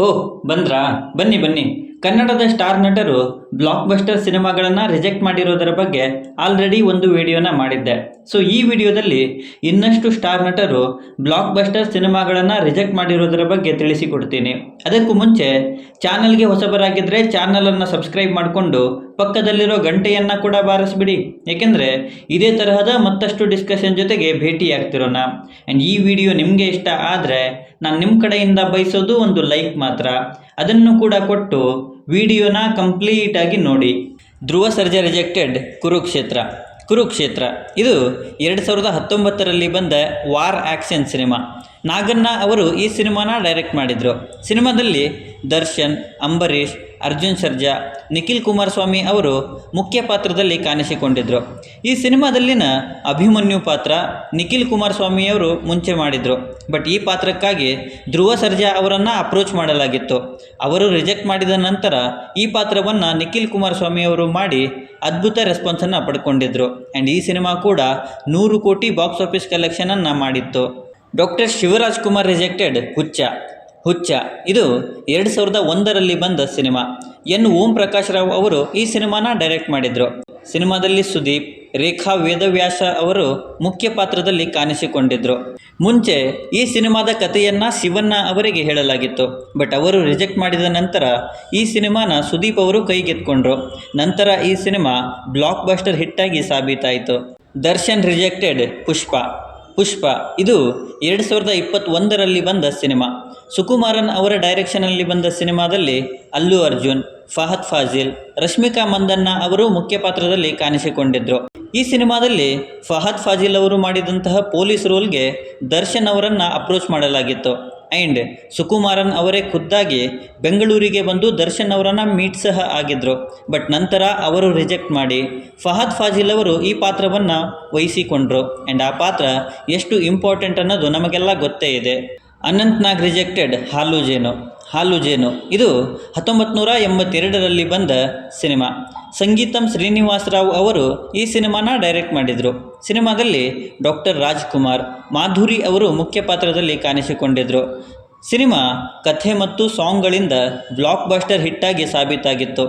ಓಹ್ ಬಂದ್ರಾ? ಬನ್ನಿ ಬನ್ನಿ. ಕನ್ನಡದ ಸ್ಟಾರ್ ನಟರು ಬ್ಲಾಕ್ ಬಸ್ಟರ್ ಸಿನಿಮಾಗಳನ್ನು ರಿಜೆಕ್ಟ್ ಮಾಡಿರೋದರ ಬಗ್ಗೆ ಆಲ್ರೆಡಿ ಒಂದು ವಿಡಿಯೋನ ಮಾಡಿದ್ದೆ. ಸೊ ಈ ವಿಡಿಯೋದಲ್ಲಿ ಇನ್ನಷ್ಟು ಸ್ಟಾರ್ ನಟರು ಬ್ಲಾಕ್ ಬಸ್ಟರ್ ಸಿನಿಮಾಗಳನ್ನು ರಿಜೆಕ್ಟ್ ಮಾಡಿರೋದರ ಬಗ್ಗೆ ತಿಳಿಸಿಕೊಡ್ತೀನಿ. ಅದಕ್ಕೂ ಮುಂಚೆ ಚಾನಲ್ಗೆ ಹೊಸಬರಾಗಿದ್ದರೆ ಚಾನಲನ್ನು ಸಬ್ಸ್ಕ್ರೈಬ್ ಮಾಡಿಕೊಂಡು ಪಕ್ಕದಲ್ಲಿರೋ ಗಂಟೆಯನ್ನು ಕೂಡ ಬಾರಿಸ್ಬಿಡಿ. ಏಕೆಂದರೆ ಇದೇ ತರಹದ ಮತ್ತಷ್ಟು ಡಿಸ್ಕಷನ್ ಜೊತೆಗೆ ಭೇಟಿಯಾಗ್ತಿರೋಣ. ಆ್ಯಂಡ್ ಈ ವಿಡಿಯೋ ನಿಮಗೆ ಇಷ್ಟ ಆದರೆ ನಾನು ನಿಮ್ಮ ಕಡೆಯಿಂದ ಬಯಸೋದು ಒಂದು ಲೈಕ್ ಮಾತ್ರ. ಅದನ್ನು ಕೂಡ ಕೊಟ್ಟು ವಿಡಿಯೋನ ಕಂಪ್ಲೀಟಾಗಿ ನೋಡಿ. ಧ್ರುವ ಸರ್ಜಾ ರಿಜೆಕ್ಟೆಡ್ ಕುರುಕ್ಷೇತ್ರ ಇದು 2019ರಲ್ಲಿ ಬಂದ ವಾರ್ ಆ್ಯಕ್ಷನ್ ಸಿನಿಮಾ. ನಾಗಣ್ಣ ಅವರು ಈ ಸಿನಿಮಾನ ಡೈರೆಕ್ಟ್ ಮಾಡಿದರು. ಸಿನಿಮಾದಲ್ಲಿ ದರ್ಶನ್, ಅಂಬರೀಷ್, ಅರ್ಜುನ್ ಸರ್ಜಾ, ನಿಖಿಲ್ ಕುಮಾರಸ್ವಾಮಿ ಅವರು ಮುಖ್ಯ ಪಾತ್ರದಲ್ಲಿ ಕಾಣಿಸಿಕೊಂಡಿದ್ದರು. ಈ ಸಿನಿಮಾದಲ್ಲಿನ ಅಭಿಮನ್ಯು ಪಾತ್ರ ನಿಖಿಲ್ ಕುಮಾರಸ್ವಾಮಿಯವರು ಮುಂಚೆ ಮಾಡಿದರು. ಬಟ್ ಈ ಪಾತ್ರಕ್ಕಾಗಿ ಧ್ರುವ ಸರ್ಜಾ ಅವರನ್ನು ಅಪ್ರೋಚ್ ಮಾಡಲಾಗಿತ್ತು. ಅವರು ರಿಜೆಕ್ಟ್ ಮಾಡಿದ ನಂತರ ಈ ಪಾತ್ರವನ್ನು ನಿಖಿಲ್ ಕುಮಾರಸ್ವಾಮಿಯವರು ಮಾಡಿ ಅದ್ಭುತ ರೆಸ್ಪಾನ್ಸನ್ನು ಪಡ್ಕೊಂಡಿದ್ರು. ಆ್ಯಂಡ್ ಈ ಸಿನಿಮಾ ಕೂಡ 100 ಕೋಟಿ ಬಾಕ್ಸ್ ಆಫೀಸ್ ಕಲೆಕ್ಷನನ್ನು ಮಾಡಿತ್ತು. ಡಾಕ್ಟರ್ ಶಿವರಾಜ್ ಕುಮಾರ್ ರಿಜೆಕ್ಟೆಡ್ ಹುಚ್ಚ ಇದು 2001ರಲ್ಲಿ ಬಂದ ಸಿನಿಮಾ. ಓಂ ಪ್ರಕಾಶ್ ರಾವ್ ಅವರು ಈ ಸಿನಿಮಾನ ಡೈರೆಕ್ಟ್ ಮಾಡಿದರು. ಸಿನಿಮಾದಲ್ಲಿ ಸುದೀಪ್, ರೇಖಾ ವೇದವ್ಯಾಸ ಅವರು ಮುಖ್ಯ ಪಾತ್ರದಲ್ಲಿ ಕಾಣಿಸಿಕೊಂಡಿದ್ದರು. ಮುಂಚೆ ಈ ಸಿನಿಮಾದ ಕಥೆಯನ್ನು ಶಿವಣ್ಣ ಅವರಿಗೆ ಹೇಳಲಾಗಿತ್ತು. ಬಟ್ ಅವರು ರಿಜೆಕ್ಟ್ ಮಾಡಿದ ನಂತರ ಈ ಸಿನಿಮಾನ ಸುದೀಪ್ ಅವರು ಕೈಗೆತ್ಕೊಂಡ್ರು. ನಂತರ ಈ ಸಿನಿಮಾ ಬ್ಲಾಕ್ ಬಸ್ಟರ್ ಹಿಟ್ಟಾಗಿ ಸಾಬೀತಾಯಿತು. ದರ್ಶನ್ ರಿಜೆಕ್ಟೆಡ್ ಪುಷ್ಪ ಇದು 2021ರಲ್ಲಿ ಬಂದ ಸಿನಿಮಾ. ಸುಕುಮಾರನ್ ಅವರ ಡೈರೆಕ್ಷನಲ್ಲಿ ಬಂದ ಸಿನಿಮಾದಲ್ಲಿ ಅಲ್ಲು ಅರ್ಜುನ್, ಫಹದ್ ಫಾಜಿಲ್, ರಶ್ಮಿಕಾ ಮಂದಣ್ಣ ಅವರು ಮುಖ್ಯ ಪಾತ್ರದಲ್ಲಿ ಕಾಣಿಸಿಕೊಂಡಿದ್ದರು. ಈ ಸಿನಿಮಾದಲ್ಲಿ ಫಹದ್ ಫಾಜಿಲ್ ಅವರು ಮಾಡಿದಂತಹ ಪೊಲೀಸ್ ರೋಲ್ಗೆ ದರ್ಶನ್ ಅವರನ್ನು ಅಪ್ರೋಚ್ ಮಾಡಲಾಗಿತ್ತು. ಆ್ಯಂಡ್ ಸುಕುಮಾರನ್ ಅವರೇ ಖುದ್ದಾಗಿ ಬೆಂಗಳೂರಿಗೆ ಬಂದು ದರ್ಶನ್ ಅವರನ್ನು ಮೀಟ್ ಸಹ ಆಗಿದ್ದರು. ಬಟ್ ನಂತರ ಅವರು ರಿಜೆಕ್ಟ್ ಮಾಡಿ ಫಹದ್ ಫಾಜಿಲ್ ಅವರು ಈ ಪಾತ್ರವನ್ನು ವಹಿಸಿಕೊಂಡ್ರು. ಆ್ಯಂಡ್ ಆ ಪಾತ್ರ ಎಷ್ಟು ಇಂಪಾರ್ಟೆಂಟ್ ಅನ್ನೋದು ನಮಗೆಲ್ಲ ಗೊತ್ತೇ ಇದೆ. ಅನಂತ್ ನಾಗ್ ರಿಜೆಕ್ಟೆಡ್ ಹಾಲು ಜೇನು ಇದು 1982ರಲ್ಲಿ ಬಂದ ಸಿನಿಮಾ. ಸಂಗೀತಂ ಶ್ರೀನಿವಾಸ್ ರಾವ್ ಅವರು ಈ ಸಿನಿಮಾನ ಡೈರೆಕ್ಟ್ ಮಾಡಿದರು. ಸಿನಿಮಾದಲ್ಲಿ ಡಾಕ್ಟರ್ ರಾಜ್ಕುಮಾರ್, ಮಾಧುರಿ ಅವರು ಮುಖ್ಯ ಪಾತ್ರದಲ್ಲಿ ಕಾಣಿಸಿಕೊಂಡಿದ್ದರು. ಸಿನಿಮಾ ಕಥೆ ಮತ್ತು ಸಾಂಗ್ಗಳಿಂದ ಬ್ಲಾಕ್ ಬಸ್ಟರ್ ಹಿಟ್ಟಾಗಿ ಸಾಬೀತಾಗಿತ್ತು.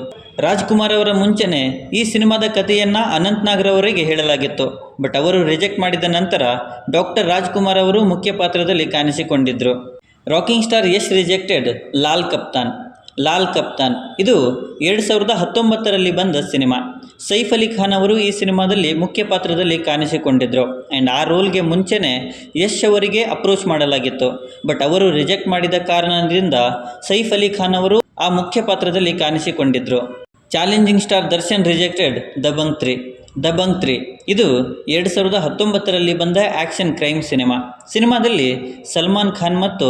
ರಾಜ್ಕುಮಾರ್ ಅವರ ಮುಂಚೆನೇ ಈ ಸಿನಿಮಾದ ಕಥೆಯನ್ನು ಅನಂತ್ ನಾಗ್ರವರಿಗೆ ಹೇಳಲಾಗಿತ್ತು. ಬಟ್ ಅವರು ರಿಜೆಕ್ಟ್ ಮಾಡಿದ ನಂತರ ಡಾಕ್ಟರ್ ರಾಜ್ಕುಮಾರ್ ಅವರು ಮುಖ್ಯ ಪಾತ್ರದಲ್ಲಿ ಕಾಣಿಸಿಕೊಂಡಿದ್ದರು. Rocking star Yash rejected Laal Kaptaan ಇದು 2019ರಲ್ಲಿ ಬಂದ ಸಿನಿಮಾ. ಸೈಫ್ ಅಲಿ ಖಾನ್ ಅವರು ಈ ಸಿನಿಮಾದಲ್ಲಿ ಮುಖ್ಯ ಪಾತ್ರದಲ್ಲಿ ಕಾಣಿಸಿಕೊಂಡಿದ್ದರು. ಆ್ಯಂಡ್ ಆ ರೋಲ್ಗೆ ಮುಂಚೆನೇ ಯಶ್ ಅವರಿಗೆ ಅಪ್ರೋಚ್ ಮಾಡಲಾಗಿತ್ತು. ಬಟ್ ಅವರು ರಿಜೆಕ್ಟ್ ಮಾಡಿದ ಕಾರಣದಿಂದ ಸೈಫ್ ಅಲಿ ಖಾನ್ ಅವರು ಆ ಮುಖ್ಯ ಪಾತ್ರದಲ್ಲಿ ಕಾಣಿಸಿಕೊಂಡಿದ್ದರು. Challenging star Darshan rejected Dabangg 3 ಇದು 2019ರಲ್ಲಿ ಬಂದ ಆ್ಯಕ್ಷನ್ ಕ್ರೈಮ್ ಸಿನಿಮಾ. ಸಿನಿಮಾದಲ್ಲಿ ಸಲ್ಮಾನ್ ಖಾನ್ ಮತ್ತು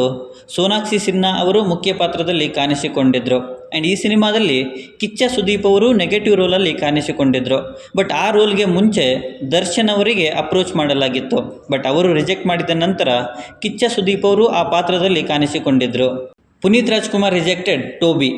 ಸೋನಾಕ್ಷಿ ಸಿನ್ಹಾ ಅವರು ಮುಖ್ಯ ಪಾತ್ರದಲ್ಲಿ ಕಾಣಿಸಿಕೊಂಡಿದ್ದರು. ಆ್ಯಂಡ್ ಈ ಸಿನಿಮಾದಲ್ಲಿ ಕಿಚ್ಚ ಸುದೀಪ್ ಅವರು ನೆಗೆಟಿವ್ ರೋಲಲ್ಲಿ ಕಾಣಿಸಿಕೊಂಡಿದ್ದರು. ಬಟ್ ಆ ರೋಲ್ಗೆ ಮುಂಚೆ ದರ್ಶನ್ ಅವರಿಗೆ ಅಪ್ರೋಚ್ ಮಾಡಲಾಗಿತ್ತು. ಬಟ್ ಅವರು ರಿಜೆಕ್ಟ್ ಮಾಡಿದ ನಂತರ ಕಿಚ್ಚ ಸುದೀಪ್ ಅವರು ಆ ಪಾತ್ರದಲ್ಲಿ ಕಾಣಿಸಿಕೊಂಡಿದ್ದರು. ಪುನೀತ್ ರಾಜ್ಕುಮಾರ್ ರಿಜೆಕ್ಟೆಡ್ ಟೋಬಿ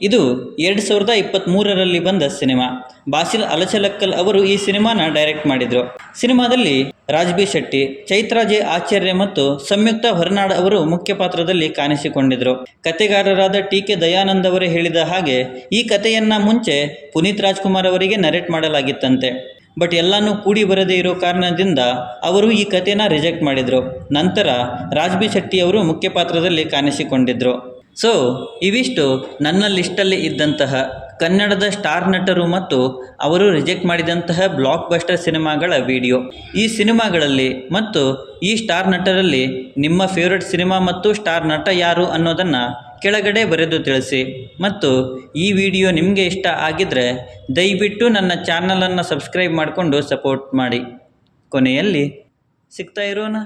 ಇದು 2023ರಲ್ಲಿ ಬಂದ ಸಿನಿಮಾ. ಬಾಸಿಲ್ ಅಲಚಲಕ್ಕಲ್ ಅವರು ಈ ಸಿನಿಮಾನ ಡೈರೆಕ್ಟ್ ಮಾಡಿದರು. ಸಿನಿಮಾದಲ್ಲಿ ರಾಜ್ಬಿ ಶೆಟ್ಟಿ, ಚೈತ್ರಾ ಜೆ ಆಚಾರ್ಯ ಮತ್ತು ಸಂಯುಕ್ತ ಹೊರನಾಡ್ ಅವರು ಮುಖ್ಯ ಪಾತ್ರದಲ್ಲಿ ಕಾಣಿಸಿಕೊಂಡಿದ್ದರು. ಕತೆಗಾರರಾದ ಟಿ.ಕೆ. ದಯಾನಂದ್ ಅವರೇ ಹೇಳಿದ ಹಾಗೆ ಈ ಕಥೆಯನ್ನು ಮುಂಚೆ ಪುನೀತ್ ರಾಜ್ಕುಮಾರ್ ಅವರಿಗೆ ನರೇಟ್ ಮಾಡಲಾಗಿತ್ತಂತೆ. ಬಟ್ ಎಲ್ಲನೂ ಕೂಡಿ ಬರದೇ ಇರೋ ಕಾರಣದಿಂದ ಅವರು ಈ ಕಥೆನ ರಿಜೆಕ್ಟ್ ಮಾಡಿದರು. ನಂತರ ರಾಜ್ಬಿ ಶೆಟ್ಟಿ ಅವರು ಮುಖ್ಯ ಪಾತ್ರದಲ್ಲಿ ಕಾಣಿಸಿಕೊಂಡಿದ್ದರು. ಸೊ ಇವಿಷ್ಟು ನನ್ನ ಲಿಸ್ಟಲ್ಲಿ ಇದ್ದಂತಹ ಕನ್ನಡದ ಸ್ಟಾರ್ ನಟರು ಮತ್ತು ಅವರು ರಿಜೆಕ್ಟ್ ಮಾಡಿದಂತಹ ಬ್ಲಾಕ್ ಬಸ್ಟರ್ ಸಿನಿಮಾಗಳ ವಿಡಿಯೋ. ಈ ಸಿನಿಮಾಗಳಲ್ಲಿ ಮತ್ತು ಈ ಸ್ಟಾರ್ ನಟರಲ್ಲಿ ನಿಮ್ಮ ಫೇವ್ರೆಟ್ ಸಿನಿಮಾ ಮತ್ತು ಸ್ಟಾರ್ ನಟ ಯಾರು ಅನ್ನೋದನ್ನು ಕೆಳಗಡೆ ಬರೆದು ತಿಳಿಸಿ. ಮತ್ತು ಈ ವಿಡಿಯೋ ನಿಮಗೆ ಇಷ್ಟ ಆಗಿದ್ದರೆ ದಯವಿಟ್ಟು ನನ್ನ ಚಾನಲನ್ನು ಸಬ್ಸ್ಕ್ರೈಬ್ ಮಾಡಿಕೊಂಡು ಸಪೋರ್ಟ್ ಮಾಡಿ. ಕೊನೆಯಲ್ಲಿ ಸಿಗ್ತಾ ಇರೋಣ.